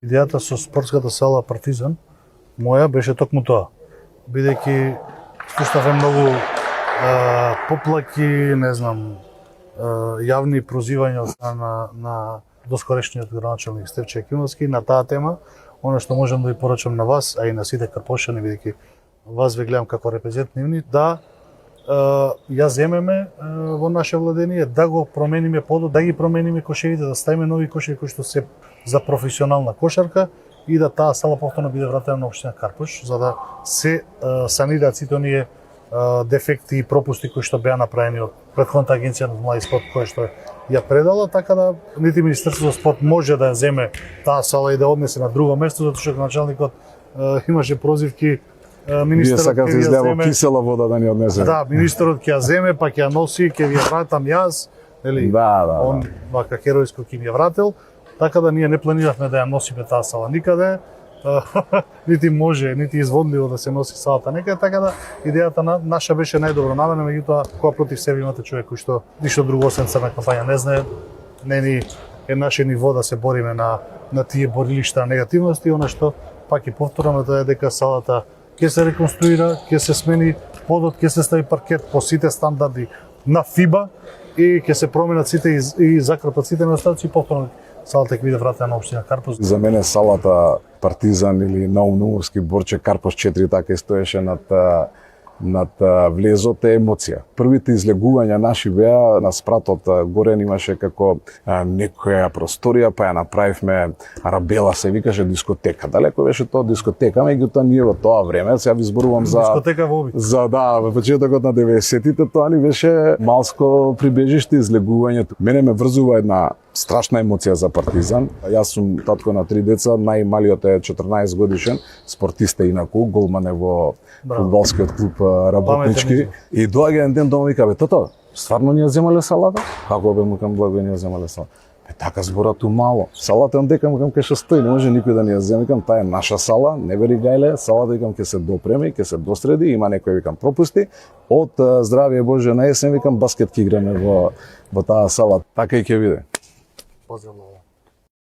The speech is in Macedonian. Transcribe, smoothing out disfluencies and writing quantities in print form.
Идејата со спортската сала Партизан моја беше токму тоа. Бидејќи слушнавме многу поплаки, не знам, јавни прозивања од страна на доскорешниот градоначалник Стефче Екимовски на таа тема. Оно што можам да ви порачам на вас, а и на сите карпошани, бидејќи вас ве гледам како репрезентативни, да ја земеме во наше владение, да го промениме подот, да ги промениме кошевите, да ставиме нови кошеви кои што се за професионална кошарка и да таа сала повторно биде вратена на општина Карпош, за да се санираат сите оние дефекти и пропусти кои што беа направени од претходната агенција на млади спорт која што ја предала, така да нити Министерството за спорт може да ја земе таа сала и да однесе на друго место, затоа што началникот имаше прозивки министерот ќе ја земе кисела вода да ни однесе. Да, министерот ќе ја земе, па ќе ја носи, ќе ви ја вратам јас, нели? Да. Он вака херојско ќе ми ја вратил, така да ние не планиравме да ја носиме таа сала никаде. Нити може, нити изводливо да се носи салата некаде, така да идејата наша беше најдобро намерена, меѓутоа кога против себе имате човек кој што ништо друго освен црна кампања не знае, не ни е наше ниво да се бориме на тие борилишта на негативности, она што пак и повторам тоа е дека салата ќе се реконструира, ќе се смени подот, ќе се стави паркет по сите стандарди на ФИБА и ќе се променат сите и закрпат сите недостатоци и повторно салата ќе биде вратена на општина Карпош. За мене салата Партизан или Наумовски Борче Карпош 4 така и стоеше над влезот е емоција. Првите излегувања наши беа на спратот горен имаше како некоја просторија, па ја направивме Арабела, се викаше дискотека. Далеко беше тоа дискотека, меѓутоа ние во тоа време, сега ви зборувам за дискотека во обид. Во почетокот на 90-тите, тоа ни беше малско прибежиште излегувањето. Мене ме врзува една страшна емоција за Партизан. Јас сум татко на 3 деца, најмалиот е 14 годишен, спортист е инаку, голман е во фудбалскиот клуб Работнички. И доаѓа еден ден дома вика, бе тато, стварно ни ја земале салата? Како бе му кам благо ни ја земале салата? Бе така зборато мало. Салата он дека му кам кај што стои, не може никој да ни ја земе, кам таа е наша сала, не бери гајле, салата викам ќе се допреми, ќе се достреди, има некој викам пропусти. Од здравје Боже на есен викам баскет ќе играме во таа сала, така и ќе биде. Поздрав.